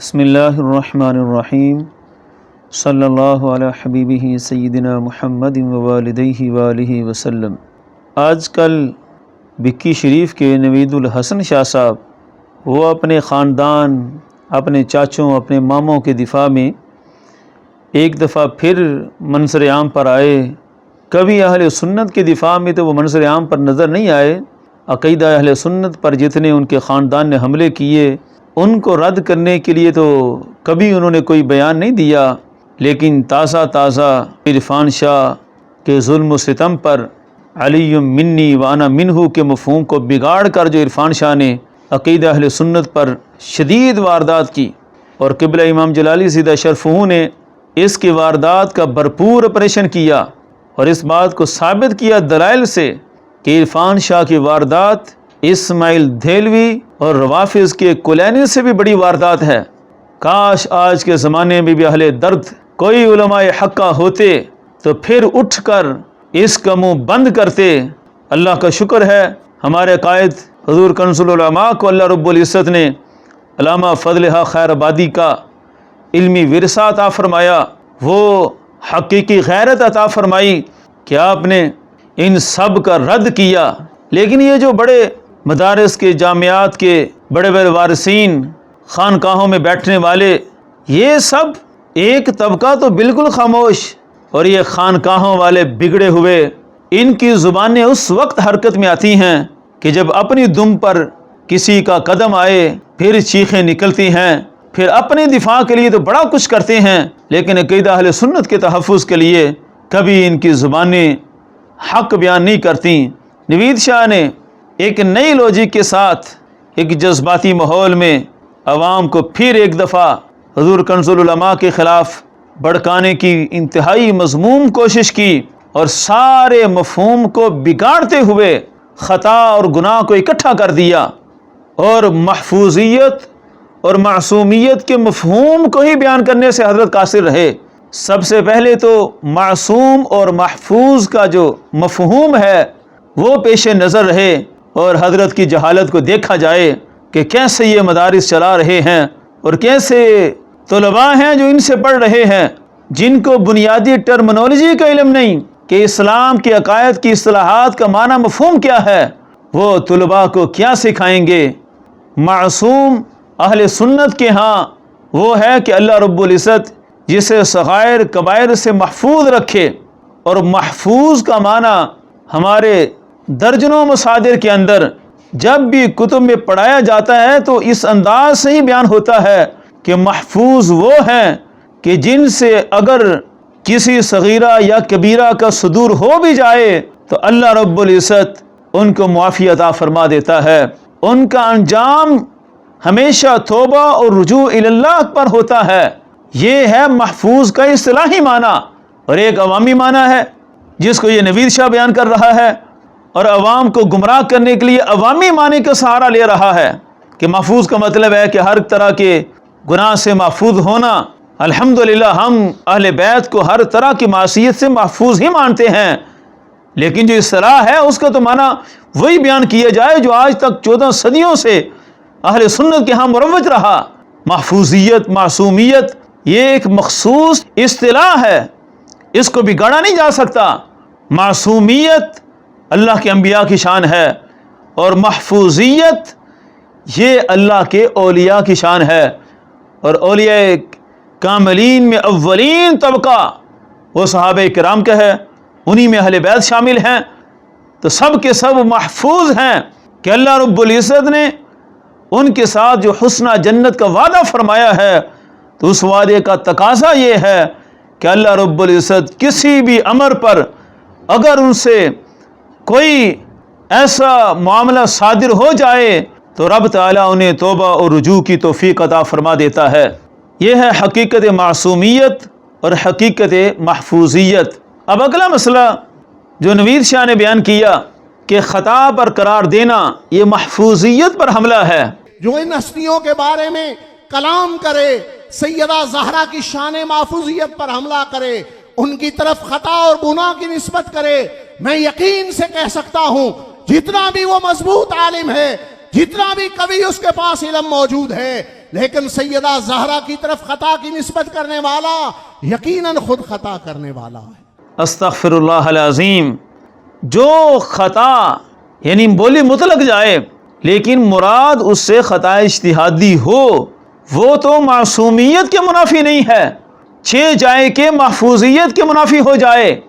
بسم اللہ الرحمن الرحیم صلی اللہ علی حبیبہ سیدنا محمد ووالدیہ وآلہ وسلم۔ آج کل بکی شریف کے نوید الحسن شاہ صاحب وہ اپنے خاندان، اپنے چاچوں، اپنے ماموں کے دفاع میں ایک دفعہ پھر منظر عام پر آئے۔ کبھی اہل سنت کے دفاع میں تو وہ منظر عام پر نظر نہیں آئے۔ عقیدہ اہل سنت پر جتنے ان کے خاندان نے حملے کیے ان کو رد کرنے کے لیے تو کبھی انہوں نے کوئی بیان نہیں دیا، لیکن تازہ عرفان شاہ کے ظلم و ستم پر علی منی وانا منہ کے مفہوم کو بگاڑ کر جو عرفان شاہ نے عقیدہ اہل سنت پر شدید واردات کی، اور قبلہ امام جلالی زیدہ شرفہ نے اس کی واردات کا بھرپور اپریشن کیا اور اس بات کو ثابت کیا دلائل سے کہ عرفان شاہ کی واردات اسماعیل دہلوی اور روافظ کے کلینی سے بھی بڑی واردات ہے۔ کاش آج کے زمانے میں بھی اہل درد کوئی علماء حقہ ہوتے تو پھر اٹھ کر اس کا منہ بند کرتے۔ اللہ کا شکر ہے ہمارے قائد حضور کنز العلماء کو اللہ رب العزت نے علامہ فضل حق خیر آبادی کا علمی ورثہ عطا فرمایا، وہ حقیقی غیرت عطا فرمائی کہ آپ نے ان سب کا رد کیا۔ لیکن یہ جو بڑے مدارس کے، جامعات کے بڑے بڑے وارثین، خانقاہوں میں بیٹھنے والے، یہ سب ایک طبقہ تو بالکل خاموش، اور یہ خانقاہوں والے بگڑے ہوئے، ان کی زبانیں اس وقت حرکت میں آتی ہیں کہ جب اپنی دم پر کسی کا قدم آئے پھر چیخیں نکلتی ہیں، پھر اپنے دفاع کے لیے تو بڑا کچھ کرتے ہیں، لیکن عقیدہ اہل سنت کے تحفظ کے لیے کبھی ان کی زبانیں حق بیان نہیں کرتی۔ نوید شاہ نے ایک نئی لوجک کے ساتھ ایک جذباتی ماحول میں عوام کو پھر ایک دفعہ حضور کنز العلماء کے خلاف بھڑکانے کی انتہائی مذموم کوشش کی، اور سارے مفہوم کو بگاڑتے ہوئے خطا اور گناہ کو اکٹھا کر دیا، اور محفوظیت اور معصومیت کے مفہوم کو ہی بیان کرنے سے حضرت قاصر رہے۔ سب سے پہلے تو معصوم اور محفوظ کا جو مفہوم ہے وہ پیش نظر رہے، اور حضرت کی جہالت کو دیکھا جائے کہ کیسے یہ مدارس چلا رہے ہیں، اور کیسے طلباء ہیں جو ان سے پڑھ رہے ہیں جن کو بنیادی ٹرمنالوجی کا علم نہیں کہ اسلام کے عقائد کی اصطلاحات کا معنی مفہوم کیا ہے، وہ طلباء کو کیا سکھائیں گے۔ معصوم اہل سنت کے ہاں وہ ہے کہ اللہ رب العزت جسے صغائر کبائر سے محفوظ رکھے، اور محفوظ کا معنی ہمارے درجنوں مصادر کے اندر جب بھی کتب میں پڑھایا جاتا ہے تو اس انداز سے ہی بیان ہوتا ہے کہ محفوظ وہ ہیں کہ جن سے اگر کسی صغیرہ یا کبیرہ کا صدور ہو بھی جائے تو اللہ رب العزت ان کو معافی عطا فرما دیتا ہے، ان کا انجام ہمیشہ توبہ اور رجوع الی اللہ پر ہوتا ہے۔ یہ ہے محفوظ کا اصطلاحی معنی، اور ایک عوامی معنی ہے جس کو یہ نوید شاہ بیان کر رہا ہے، اور عوام کو گمراہ کرنے کے لیے عوامی معنی کا سہارا لے رہا ہے کہ محفوظ کا مطلب ہے کہ ہر طرح کے گناہ سے محفوظ ہونا۔ الحمدللہ ہم اہل بیت کو ہر طرح کی معصیت سے محفوظ ہی مانتے ہیں، لیکن جو اصطلاح ہے اس کا تو معنی وہی بیان کیا جائے جو آج تک 14 صدیوں سے اہل سنت کے ہاں مروج رہا۔ محفوظیت، معصومیت یہ ایک مخصوص اصطلاح ہے، اس کو بگاڑا نہیں جا سکتا۔ معصومیت اللہ کے انبیاء کی شان ہے، اور محفوظیت یہ اللہ کے اولیاء کی شان ہے، اور اولیاء کاملین میں اولین طبقہ وہ صحابہ کرام کا ہے، انہی میں اہل بیت شامل ہیں، تو سب کے سب محفوظ ہیں کہ اللہ رب العزت نے ان کے ساتھ جو حسنہ جنت کا وعدہ فرمایا ہے، تو اس وعدے کا تقاضا یہ ہے کہ اللہ رب العزت کسی بھی امر پر اگر ان سے کوئی ایسا معاملہ صادر ہو جائے تو رب تعالیٰ انہیں توبہ اور رجوع کی توفیق عطا فرما دیتا ہے۔ یہ ہے حقیقت معصومیت اور حقیقت محفوظیت۔ اب اگلا مسئلہ جو نوید شاہ نے بیان کیا کہ خطا پر قرار دینا یہ محفوظیت پر حملہ ہے۔ جو ان ہستیوں کے بارے میں کلام کرے، سیدہ زہرا کی شان محفوظیت پر حملہ کرے، ان کی طرف خطا اور گناہ کی نسبت کرے، میں یقین سے کہہ سکتا ہوں جتنا بھی وہ مضبوط عالم ہے، جتنا بھی کبھی اس کے پاس علم موجود ہے، لیکن سیدہ زہرا کی طرف خطا کی نسبت کرنے والا یقیناً خود خطا کرنے والا ہے۔ استغفر اللہ العظیم۔ جو خطا یعنی بولی مطلق جائے لیکن مراد اس سے خطا اجتہادی ہو، وہ تو معصومیت کے منافی نہیں ہے، چھ جائے کہ محفوظیت کے منافی ہو جائے۔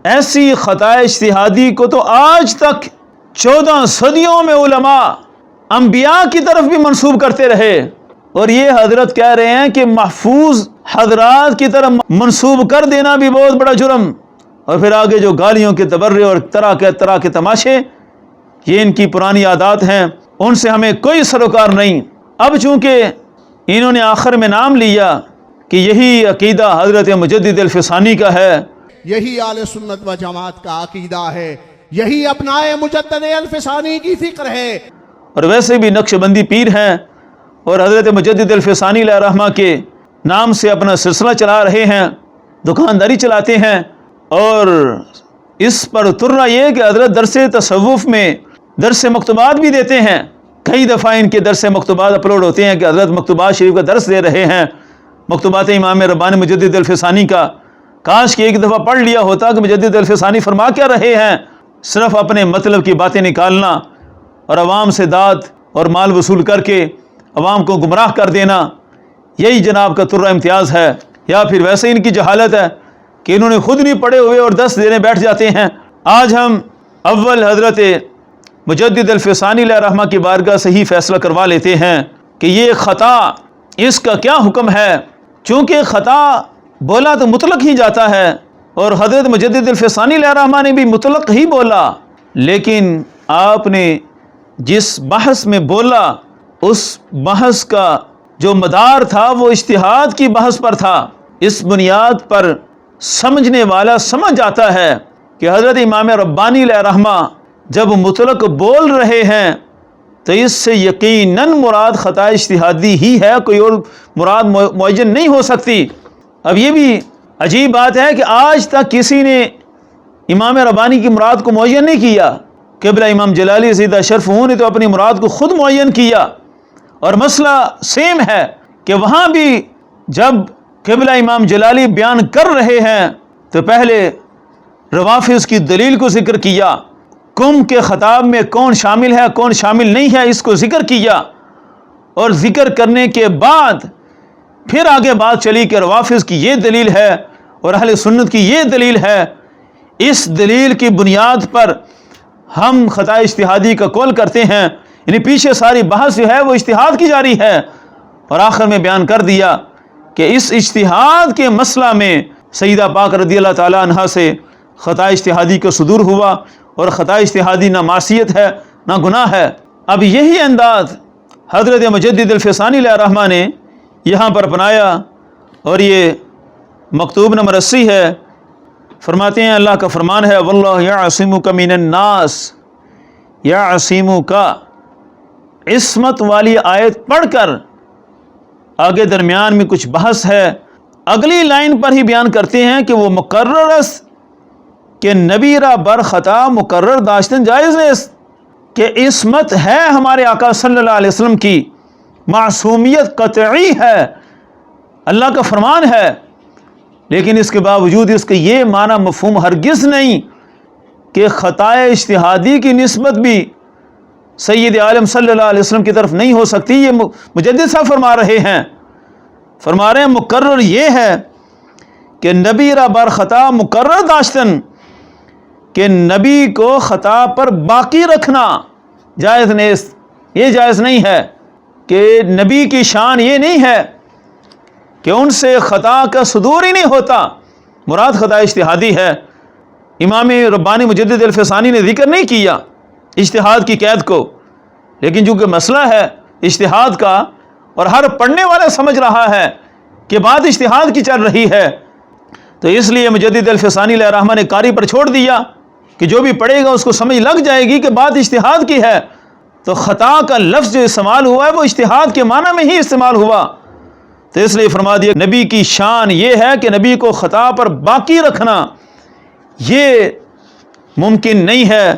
ایسی خطا اجتہادی کو تو آج تک 14 صدیوں میں علماء انبیاء کی طرف بھی منسوب کرتے رہے، اور یہ حضرت کہہ رہے ہیں کہ محفوظ حضرات کی طرف منسوب کر دینا بھی بہت بڑا جرم۔ اور پھر آگے جو گالیوں کے تبرع اور طرح کے تماشے، یہ ان کی پرانی عادات ہیں، ان سے ہمیں کوئی سروکار نہیں۔ اب چونکہ انہوں نے آخر میں نام لیا کہ یہی عقیدہ حضرت مجدد الفسانی کا ہے، یہی اہل سنت و جماعت کا عقیدہ ہے، یہی اپنائے مجدد الفسانی کی فکر ہے، اور ویسے بھی نقش بندی پیر ہیں اور حضرت مجدد الفسانی علیہ رحمہ کے نام سے اپنا سلسلہ چلا رہے ہیں، دکانداری چلاتے ہیں، اور اس پر ترنا یہ کہ حضرت درس تصوف میں درس مکتوبات بھی دیتے ہیں۔ کئی دفعہ ان کے درس مکتوبات اپلوڈ ہوتے ہیں کہ حضرت مکتوبات شریف کا درس دے رہے ہیں، مکتوبات امام ربانی مجدد الفسانی کا۔ کاش کہ ایک دفعہ پڑھ لیا ہوتا کہ مجدد الفسانی فرما کیا رہے ہیں۔ صرف اپنے مطلب کی باتیں نکالنا اور عوام سے داد اور مال وصول کر کے عوام کو گمراہ کر دینا، یہی جناب کا ترہ امتیاز ہے۔ یا پھر ویسے ان کی جہالت ہے کہ انہوں نے خود نہیں پڑھے ہوئے اور دس دینے بیٹھ جاتے ہیں۔ آج ہم اول حضرت مجدد الفسانی علیہ رحمہ کی بارگاہ سے ہی فیصلہ کروا لیتے ہیں کہ یہ خطا، اس کا کیا حکم ہے، چونکہ خطا بولا تو مطلق ہی جاتا ہے، اور حضرت مجدد الفسانی علیہ رحمہ نے بھی مطلق ہی بولا، لیکن آپ نے جس بحث میں بولا اس بحث کا جو مدار تھا وہ اجتہاد کی بحث پر تھا۔ اس بنیاد پر سمجھنے والا سمجھ جاتا ہے کہ حضرت امام ربانی علیہ رحمہ جب مطلق بول رہے ہیں تو اس سے یقیناً مراد خطا اجتہادی ہی ہے، کوئی اور مراد معین نہیں ہو سکتی۔ اب یہ بھی عجیب بات ہے کہ آج تک کسی نے امام ربانی کی مراد کو معین نہیں کیا۔ قبلہ امام جلالی سیدہ اشرف نے تو اپنی مراد کو خود معین کیا، اور مسئلہ سیم ہے کہ وہاں بھی جب قبلہ امام جلالی بیان کر رہے ہیں تو پہلے روافظ کی دلیل کو ذکر کیا، کم کے خطاب میں کون شامل ہے کون شامل نہیں ہے اس کو ذکر کیا، اور ذکر کرنے کے بعد پھر آگے بات چلی کہ روافظ کی یہ دلیل ہے اور اہل سنت کی یہ دلیل ہے، اس دلیل کی بنیاد پر ہم خطا اجتہادی کا قول کرتے ہیں۔ یعنی پیچھے ساری بحث جو ہے وہ اجتہاد کی جاری ہے، اور آخر میں بیان کر دیا کہ اس اجتہاد کے مسئلہ میں سیدہ پاک رضی اللہ تعالی عنہا سے خطا اجتہادی کا صدور ہوا، اور خطا اجتہادی نہ معصیت ہے نہ گناہ ہے۔ اب یہی انداز حضرت مجدد الفسانی علیہ رحمہ نے یہاں پر اپنایا، اور یہ مکتوب نمبر 80 ہے۔ فرماتے ہیں اللہ کا فرمان ہے واللہ یعصمک من الناس، یعصمک، عصمت والی آیت پڑھ کر آگے درمیان میں کچھ بحث ہے، اگلی لائن پر ہی بیان کرتے ہیں کہ وہ مقرر است کہ نبی را بر خطا مقرر داشتن جائز نیست، کہ عصمت ہے ہمارے آقا صلی اللہ علیہ وسلم کی، معصومیت قطعی ہے، اللہ کا فرمان ہے، لیکن اس کے باوجود اس کے یہ معنی مفہوم ہرگز نہیں کہ خطا اجتہادی کی نسبت بھی سید عالم صلی اللہ علیہ وسلم کی طرف نہیں ہو سکتی۔ یہ مجدد صاحب فرما رہے ہیں مقرر یہ ہے کہ نبی را بر خطا مقرر داشتن، کہ نبی کو خطا پر باقی رکھنا جائز نیست، یہ جائز نہیں ہے، کہ نبی کی شان یہ نہیں ہے کہ ان سے خطا کا صدور ہی نہیں ہوتا، مراد خطا اجتہادی ہے۔ امام ربانی مجدد الفسانی نے ذکر نہیں کیا اجتہاد کی قید کو، لیکن چونکہ مسئلہ ہے اجتہاد کا اور ہر پڑھنے والا سمجھ رہا ہے کہ بات اجتہاد کی چل رہی ہے، تو اس لیے مجدد الفسانی علیہ رحمہ نے قاری پر چھوڑ دیا کہ جو بھی پڑھے گا اس کو سمجھ لگ جائے گی کہ بات اجتہاد کی ہے۔ تو خطا کا لفظ جو استعمال ہوا ہے وہ اجتہاد کے معنی میں ہی استعمال ہوا، تو اس لیے فرما دیا نبی کی شان یہ ہے کہ نبی کو خطا پر باقی رکھنا یہ ممکن نہیں ہے۔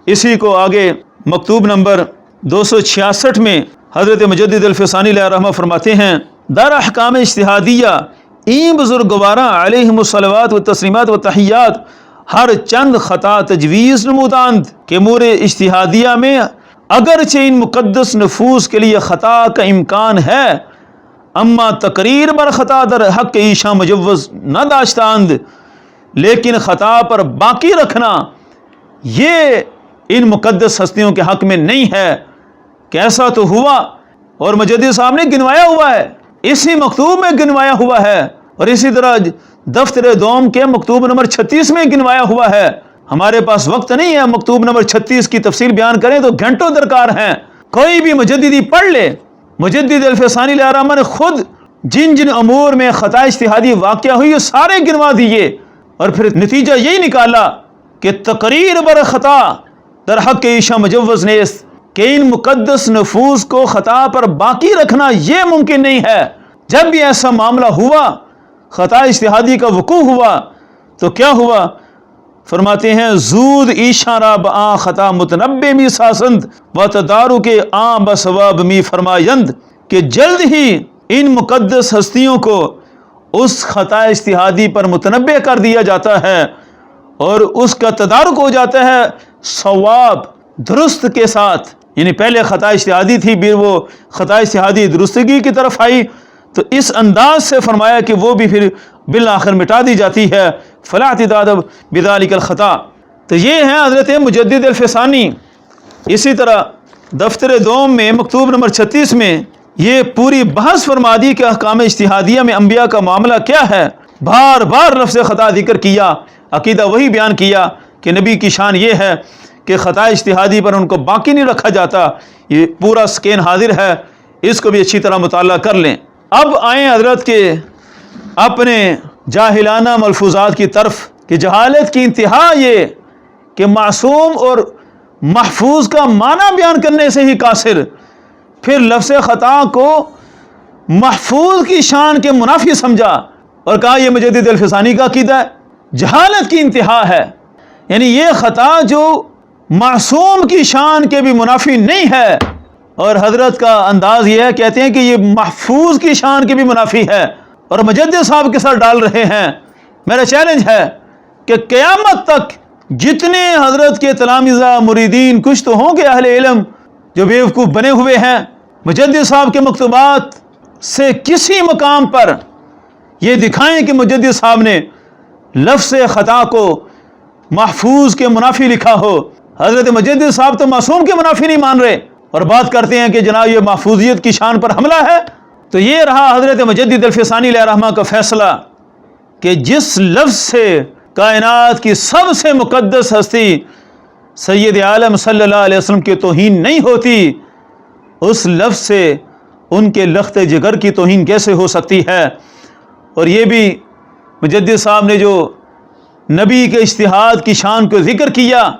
اسی کو آگے مکتوب نمبر 266 میں حضرت مجدد الفسانی علیہ رحمہ فرماتے ہیں در احکام اجتہادیہ این بزرگواراں علیہم الصلوات و تسلیمات و تحیات ہر چند خطا تجویز نموداند کہ امور اجتہادیہ میں اگرچہ ان مقدس نفوس کے لیے خطا کا امکان ہے، اما تقریر بر خطا در حق ایشاں مجوز نہ داشتاند، لیکن خطا پر باقی رکھنا یہ ان مقدس ہستیوں کے حق میں نہیں ہے کہ ایسا تو ہوا، اور مجدد صاحب نے گنوایا ہوا ہے، اسی مکتوب میں گنوایا ہوا ہے، اور اسی طرح دفتر دوم کے مکتوب نمبر 36 میں گنوایا ہوا ہے۔ ہمارے پاس وقت نہیں ہے مکتوب نمبر 36 کی تفصیل بیان کریں تو گھنٹوں درکار ہیں، کوئی بھی مجددی پڑھ لے۔ مجدد الفسانی علیہ رحمہ نے خود جن جن امور میں خطا اجتہادی واقع ہوئی وہ سارے گنوا دیے، اور پھر نتیجہ یہی نکالا کہ تقریر بر خطا در حق ایشاں مجوز نیست، کہ ان مقدس نفوس کو خطا پر باقی رکھنا یہ ممکن نہیں ہے۔ جب بھی ایسا معاملہ ہوا، خطا اجتہادی کا وقوع ہوا، تو کیا ہوا؟ فرماتے ہیں زود ایشاں را بآ خطا متنبع می ساسند و تدارو کے آ بثواب می فرمایند، کہ جلد ہی ان مقدس ہستیوں کو اس خطا اجتہادی پر متنبع کر دیا جاتا ہے اور اس کا تدارک ہو جاتا ہے ثواب درست کے ساتھ۔ یعنی پہلے خطا اجتہادی تھی، پھر وہ خطا اجتہادی درستگی کی طرف آئی، تو اس انداز سے فرمایا کہ وہ بھی پھر بالآخر مٹا دی جاتی ہے۔ فلا اعتداد بذالک الخطا۔ تو یہ ہیں حضرت مجدد الفسانی۔ اسی طرح دفتر دوم میں مکتوب نمبر 36 میں یہ پوری بحث فرما دی کہ احکام اجتہادیہ میں انبیاء کا معاملہ کیا ہے، بار بار لفظ خطا ذکر کیا، عقیدہ وہی بیان کیا کہ نبی کی شان یہ ہے کہ خطا اجتہادی پر ان کو باقی نہیں رکھا جاتا۔ یہ پورا سکین حاضر ہے، اس کو بھی اچھی طرح مطالعہ کر لیں۔ اب آئیں حضرت کے اپنے جاہلانہ ملفوظات کی طرف کہ جہالت کی انتہا یہ کہ معصوم اور محفوظ کا معنی بیان کرنے سے ہی قاصر، پھر لفظ خطا کو محفوظ کی شان کے منافی سمجھا اور کہا یہ مجدد الفسانی کا عقیدہ ہے۔ جہالت کی انتہا ہے، یعنی یہ خطا جو معصوم کی شان کے بھی منافی نہیں ہے، اور حضرت کا انداز یہ ہے، کہتے ہیں کہ یہ محفوظ کی شان کے بھی منافی ہے، اور مجدد صاحب کے ساتھ ڈال رہے ہیں۔ میرا چیلنج ہے کہ قیامت تک جتنے حضرت کے تلامذہ مریدین کچھ تو ہوں گے اہل علم جو بیوقوف بنے ہوئے ہیں، مجدد صاحب کے مکتوبات سے کسی مقام پر یہ دکھائیں کہ مجدد صاحب نے لفظ خطا کو محفوظ کے منافی لکھا ہو۔ حضرت مجدد صاحب تو معصوم کے منافی نہیں مان رہے اور بات کرتے ہیں کہ جناب یہ محفوظیت کی شان پر حملہ ہے۔ تو یہ رہا حضرت مجدد الفسانی علیہ رحمہ کا فیصلہ کہ جس لفظ سے کائنات کی سب سے مقدس ہستی سید عالم صلی اللہ علیہ وسلم کی توہین نہیں ہوتی، اس لفظ سے ان کے لخت جگر کی توہین کیسے ہو سکتی ہے؟ اور یہ بھی مجدد صاحب نے جو نبی کے اجتہاد کی شان کو ذکر کیا،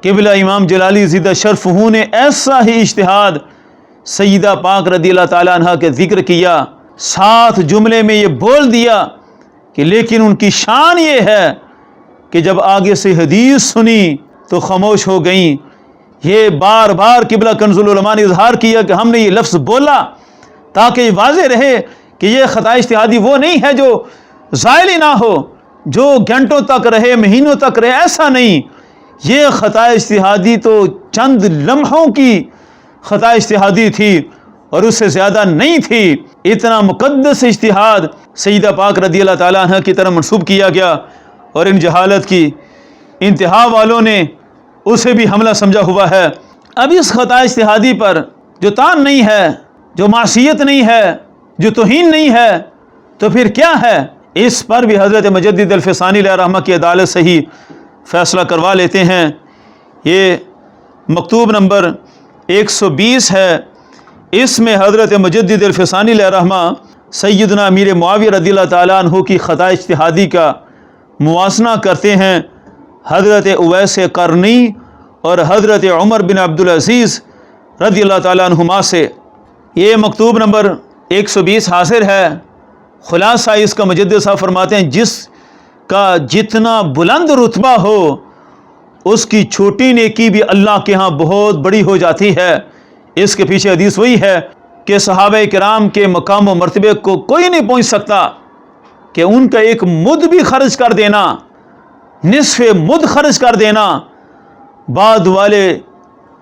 قبلہ امام جلالی زیدہ شرف نے ایسا ہی اجتہاد سیدہ پاک رضی اللہ تعالیٰ عنہ کے ذکر کیا، 7 جملے میں یہ بول دیا کہ لیکن ان کی شان یہ ہے کہ جب آگے سے حدیث سنی تو خاموش ہو گئیں۔ یہ بار بار قبلہ کنز العلماء نے اظہار کیا کہ ہم نے یہ لفظ بولا تاکہ یہ واضح رہے کہ یہ خطا اجتہادی وہ نہیں ہے جو زائل ہی نہ ہو، جو گھنٹوں تک رہے، مہینوں تک رہے، ایسا نہیں۔ یہ خطا اجتہادی تو چند لمحوں کی خطا اجتہادی تھی اور اس سے زیادہ نہیں تھی۔ اتنا مقدس اجتہاد سیدہ پاک رضی اللہ تعالیٰ عنہ کی طرف منسوب کیا گیا، اور ان جہالت کی انتہا والوں نے اسے بھی حملہ سمجھا ہوا ہے۔ اب اس خطا اجتہادی پر جو تان نہیں ہے، جو معصیت نہیں ہے، جو توہین نہیں ہے، تو پھر کیا ہے؟ اس پر بھی حضرت مجدد الفسانی علیہ رحمہ کی عدالت سے ہی فیصلہ کروا لیتے ہیں۔ یہ مکتوب نمبر 120 ہے، اس میں حضرت مجدد الفسانی علیہ رحمہ سیدنا امیر معاویہ رضی اللہ تعالیٰ عنہ کی خطا اجتہادی کا موازنہ کرتے ہیں حضرت اویس قرنی اور حضرت عمر بن عبدالعزیز رضی اللہ تعالیٰ عنہما سے۔ یہ مکتوب نمبر 120 حاضر ہے۔ خلاصہ اس کا مجدد صاحب فرماتے ہیں جس کا جتنا بلند رتبہ ہو اس کی چھوٹی نیکی بھی اللہ کے ہاں بہت بڑی ہو جاتی ہے۔ اس کے پیچھے حدیث وہی ہے کہ صحابہ کرام کے مقام و مرتبے کو کوئی نہیں پہنچ سکتا کہ ان کا ایک مد بھی خرچ کر دینا، نصف مد خرچ کر دینا، بعد والے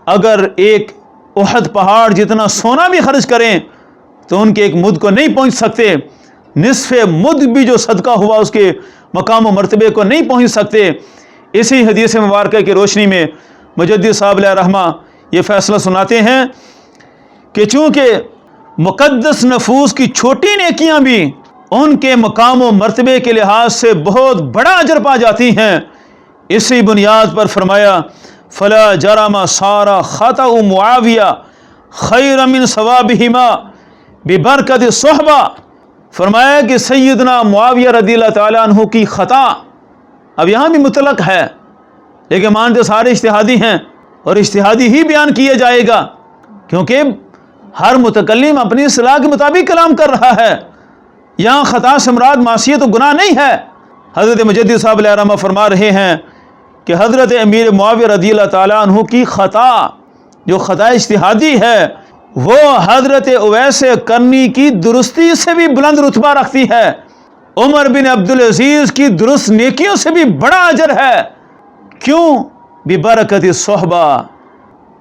اگر ایک احد پہاڑ جتنا سونا بھی خرچ کریں تو ان کے ایک مد کو نہیں پہنچ سکتے، نصف مد بھی جو صدقہ ہوا اس کے مقام و مرتبے کو نہیں پہنچ سکتے۔ اسی حدیث مبارکہ کی روشنی میں مجدد صاحب علیہ رحمہ یہ فیصلہ سناتے ہیں کہ چونکہ مقدس نفوس کی چھوٹی نیکیاں بھی ان کے مقام و مرتبے کے لحاظ سے بہت بڑا اجر پا جاتی ہیں، اسی بنیاد پر فرمایا فلا جرم صار خطأ معاویہ خیر من ثوابہما ببرکت صحبہ۔ فرمایا کہ سیدنا معاویہ رضی اللہ تعالیٰ عنہ کی خطا اب یہاں بھی مطلق ہے، لیکن مانتے سارے اجتہادی ہیں اور اجتہادی ہی بیان کیا جائے گا، کیونکہ ہر متکلم اپنی اصطلاح کے مطابق کلام کر رہا ہے۔ یہاں خطا سے مراد معصیت و گناہ نہیں ہے۔ حضرت مجدد صاحب علیہ رحمہ فرما رہے ہیں کہ حضرت امیر معاویہ رضی اللہ تعالیٰ عنہ کی خطا جو خطا اجتہادی ہے وہ حضرت اویس قرنی کی درستی سے بھی بلند رتبہ رکھتی ہے، عمر بن عبدالعزیز کی درست نیکیوں سے بھی بڑا اجر ہے۔ کیوں؟ ببرکت صحبہ،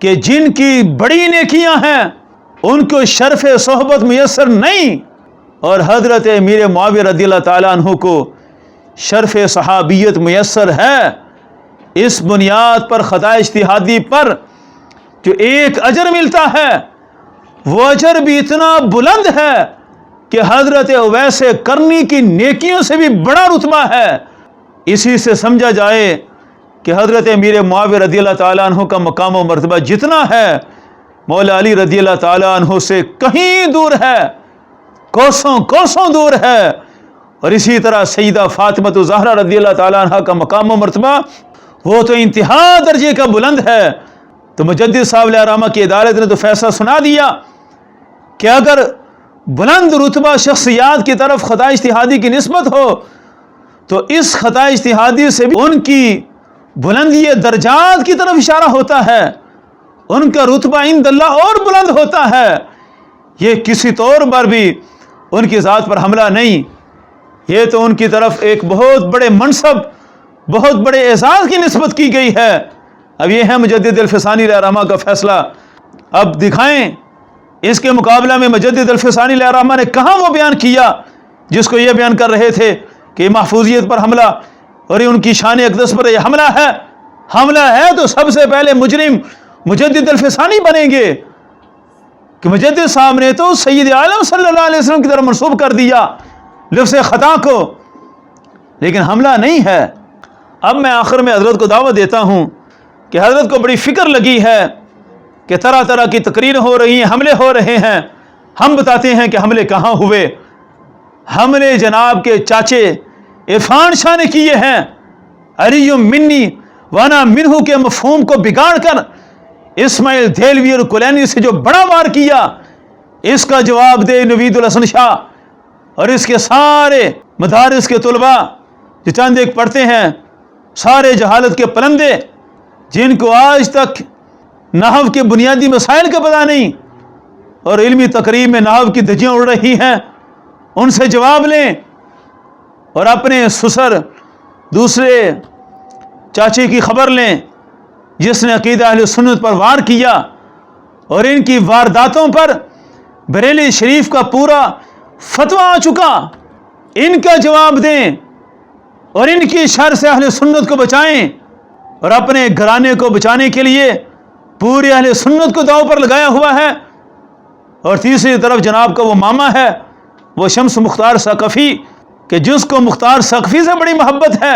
کہ جن کی بڑی نیکیاں ہیں ان کو شرف صحبت میسر نہیں، اور حضرت امیر معاویہ رضی اللہ تعالیٰ عنہ کو شرف صحابیت میسر ہے۔ اس بنیاد پر خطا اجتہادی پر جو ایک اجر ملتا ہے وہ اجر بھی اتنا بلند ہے کہ حضرت اویس قرنی کی نیکیوں سے بھی بڑا رتبہ ہے۔ اسی سے سمجھا جائے کہ حضرت امیر معاویہ رضی اللہ تعالیٰ عنہ کا مقام و مرتبہ جتنا ہے مولا علی رضی اللہ تعالیٰ عنہ سے کہیں دور ہے، کوسوں کوسوں دور ہے۔ اور اسی طرح سیدہ فاطمہ زہرا رضی اللہ تعالیٰ عنہ کا مقام و مرتبہ وہ تو انتہا درجے کا بلند ہے۔ تو مجدد صاحب علیہ رحمہ کی عدالت نے تو فیصلہ سنا دیا کہ اگر بلند رتبہ شخصیات کی طرف خطا اجتہادی کی نسبت ہو تو اس خطا اجتہادی سے بھی ان کی بلندی درجات کی طرف اشارہ ہوتا ہے، ان کا رتبہ عند اللہ اور بلند ہوتا ہے۔ یہ کسی طور پر بھی ان کی ذات پر حملہ نہیں، یہ تو ان کی طرف ایک بہت بڑے منصب، بہت بڑے اعزاز کی نسبت کی گئی ہے۔ اب یہ ہے مجدد الفسانی علیہ رحمہ کا فیصلہ۔ اب دکھائیں اس کے مقابلہ میں مجدد الفسانی علیہ رحمہ نے کہاں وہ بیان کیا جس کو یہ بیان کر رہے تھے کہ محفوظیت پر حملہ اور یہ ان کی شان اقدس پر یہ حملہ ہے۔ حملہ ہے تو سب سے پہلے مجرم مجدد الفسانی بنیں گے کہ مجدد صاحب نے تو سید عالم صلی اللہ علیہ وسلم کی طرف منسوب کر دیا لفظ خطا کو، لیکن حملہ نہیں ہے۔ اب میں آخر میں حضرت کو دعوت دیتا ہوں کہ حضرت کو بڑی فکر لگی ہے کہ طرح طرح کی تقریر ہو رہی ہیں، حملے ہو رہے ہیں۔ ہم بتاتے ہیں کہ حملے کہاں ہوئے۔ حملے جناب کے چاچے عرفان شاہ نے کیے ہیں۔ علی منی وانا منہ کے مفہوم کو بگاڑ کر اسماعیل دہلوی اور کلینی سے جو بڑا وار کیا، اس کا جواب دے نوید الحسن شاہ اور اس کے سارے مدارس کے طلباء جو چند ایک پڑھتے ہیں، سارے جہالت کے پرندے جن کو آج تک نحو کے بنیادی مسائل کا پتہ نہیں اور علمی تقریب میں نحو کی دھجیاں اڑ رہی ہیں، ان سے جواب لیں اور اپنے سسر دوسرے چاچے کی خبر لیں جس نے عقیدہ اہل سنت پر وار کیا، اور ان کی وارداتوں پر بریلی شریف کا پورا فتویٰ آ چکا۔ ان کا جواب دیں اور ان کی شر سے اہل سنت کو بچائیں، اور اپنے گھرانے کو بچانے کے لیے پورے اہل سنت کو داؤ پر لگایا ہوا ہے۔ اور تیسری طرف جناب کا وہ ماما ہے، وہ شمس مختار ثقفی، کہ جس کو مختار ثقفی سے بڑی محبت ہے،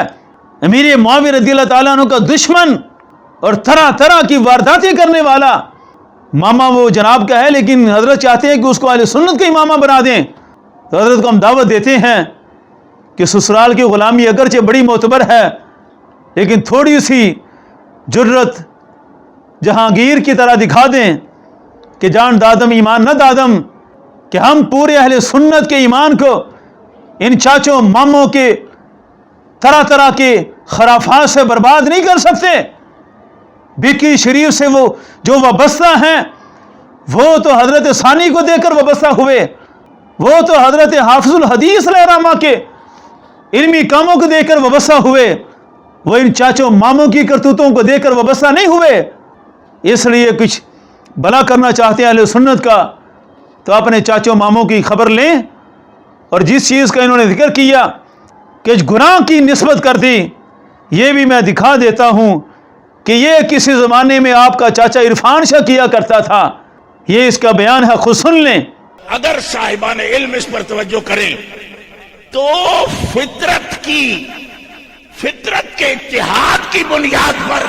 امیر معاویہ رضی اللہ تعالیٰ عنہ کا دشمن اور طرح طرح کی وارداتیں کرنے والا ماما وہ جناب کا ہے، لیکن حضرت چاہتے ہیں کہ اس کو اہل سنت کا امامہ بنا دیں۔ تو حضرت کو ہم دعوت دیتے ہیں کہ سسرال کی غلامی اگرچہ بڑی معتبر ہے، لیکن تھوڑی سی جرت جہانگیر کی طرح دکھا دیں کہ جان دادم ایمان نہ دادم، کہ ہم پورے اہل سنت کے ایمان کو ان چاچوں ماموں کے طرح طرح کے خرافات سے برباد نہیں کر سکتے۔ بکی شریف سے وہ جو وابستہ ہیں وہ تو حضرت ثانی کو دیکھ کر وابستہ ہوئے، وہ تو حضرت حافظ الحدیث علیہ الرحمہ کے علمی کاموں کو دیکھ کر وابستہ ہوئے، وہ ان چاچوں ماموں کی کرتوتوں کو دیکھ کر وابستہ نہیں ہوئے۔ اس لیے کچھ بھلا کرنا چاہتے ہیں اہل سنت کا تو اپنے چاچوں ماموں کی خبر لیں، اور جس چیز کا انہوں نے ذکر کیا کہ گناہ کی نسبت کر دی، یہ بھی میں دکھا دیتا ہوں کہ یہ کسی زمانے میں آپ کا چاچا عرفان شاہ کیا کرتا تھا، یہ اس کا بیان ہے، خود سن لیں۔ اگر صاحبان علم اس پر توجہ کریں تو فطرت کے اتحاد کی بنیاد پر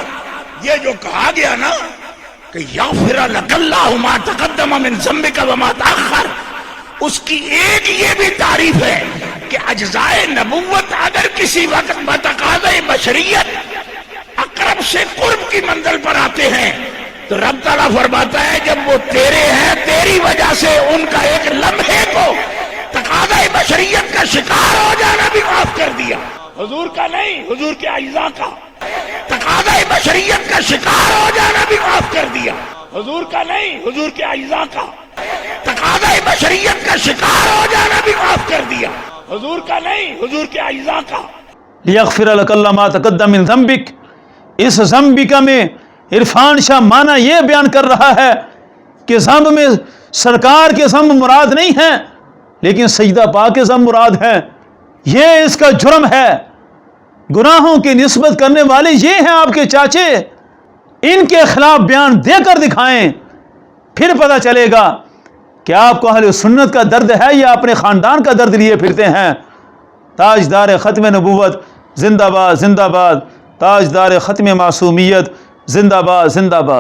یہ جو کہا گیا نا کہ یغفر لک اللہ ما تقدم من ذنبک وما تأخر، اس کی ایک یہ بھی تعریف ہے کہ اجزائے نبوت اگر کسی وقت بتقاضۂ بشریت اقرب سے قرب کی منزل پر آتے ہیں تو رب تعالیٰ فرماتا ہے جب وہ تیرے ہیں، تیری وجہ سے ان کا ایک لمحے کو تقاضۂ بشریت کا شکار ہو جانا بھی معاف کر دیا، حضور کا نہیں، حضور کے اعضاء کا تقاضۂ بشریت کا شکار ہو جانا بھی معاف کر دیا، حضور کا نہیں، حضور کے اعضاء کا تقاضۂ بشریت کا شکار ہو جانا بھی معاف کر دیا، حضور کا نہیں، حضور کے اعضاء کا۔ لیغفر لک اللہ ما تقدم من ذنبک، اس ذنبک میں عرفان شاہ معنی یہ بیان کر رہا ہے کہ ذنب میں سرکار کے ذنب مراد نہیں ہے، لیکن سجدہ پاک کے ذنب مراد ہے، یہ اس کا جرم ہے۔ گناہوں کی نسبت کرنے والے یہ ہیں آپ کے چاچے، ان کے خلاف بیان دے کر دکھائیں، پھر پتہ چلے گا کہ آپ کو اہل سنت کا درد ہے یا اپنے خاندان کا درد لیے پھرتے ہیں۔ تاجدار ختم نبوت زندہ باد زندہ باد، تاجدار ختم معصومیت زندہ باد زندہ باد۔